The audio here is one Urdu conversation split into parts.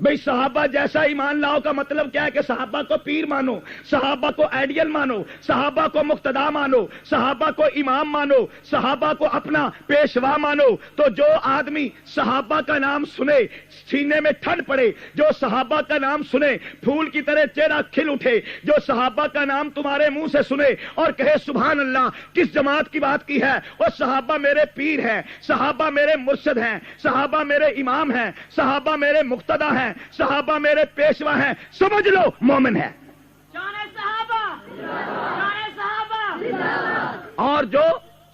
بھئی صحابہ جیسا ایمان لاؤ کا مطلب کیا ہے کہ صحابہ کو پیر مانو، صحابہ کو آئیڈیل مانو، صحابہ کو مقتدا مانو، صحابہ کو امام مانو، صحابہ کو اپنا پیشوا مانو۔ تو جو آدمی صحابہ کا نام سنے سینے میں ٹھنڈ پڑے، جو صحابہ کا نام سنے پھول کی طرح چہرہ کھل اٹھے، جو صحابہ کا نام تمہارے منہ سے سنے اور کہے سبحان اللہ، کس جماعت کی بات کی ہے؟ وہ صحابہ میرے پیر ہیں، صحابہ میرے مرشد ہیں، صحابہ میرے امام ہیں، صحابہ میرے مقتدا ہیں، صحابہ میرے پیشوا ہیں، سمجھ لو مومن ہے۔ اور جو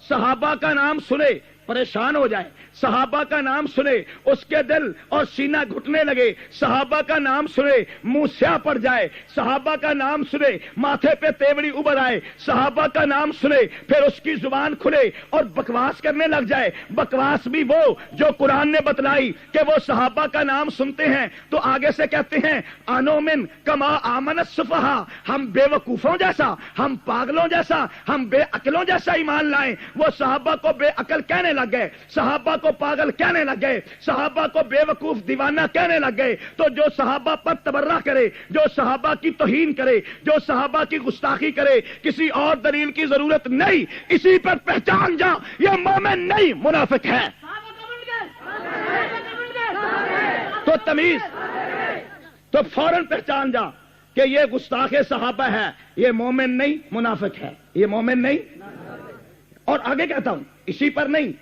صحابہ کا نام سنے پریشان ہو جائے، صحابہ کا نام سنے اس کے دل اور سینہ گھٹنے لگے، صحابہ کا نام سنے منہ سیاہ پڑ جائے، صحابہ کا نام سنے ماتھے پہ تیوڑی ابھر آئے، صحابہ کا نام سنے پھر اس کی زبان کھلے اور بکواس کرنے لگ جائے، بکواس بھی وہ جو قرآن نے بتلائی کہ وہ صحابہ کا نام سنتے ہیں تو آگے سے کہتے ہیں انومن کما آمن السفہاء، ہم بے وقوفوں جیسا، ہم پاگلوں جیسا، ہم بے عقلوں جیسا ایمان لائیں۔ وہ صحابہ کو بے عقل کہنے لگ گئے، صحابہ کو پاگل کہنے لگ گئے، صحابہ کو بے وقوف دیوانہ کہنے لگ گئے۔ تو جو صحابہ پر تبرہ کرے، جو صحابہ کی توہین کرے، جو صحابہ کی گستاخی کرے، کسی اور دلیل کی ضرورت نہیں، اسی پر پہچان جا یہ مومن نہیں منافق ہے۔ تو تمیز، تو فوراً پہچان جا کہ یہ گستاخ صحابہ ہے، یہ مومن نہیں منافق ہے، یہ مومن نہیں۔ اور آگے کہتا ہوں اسی پر نہیں،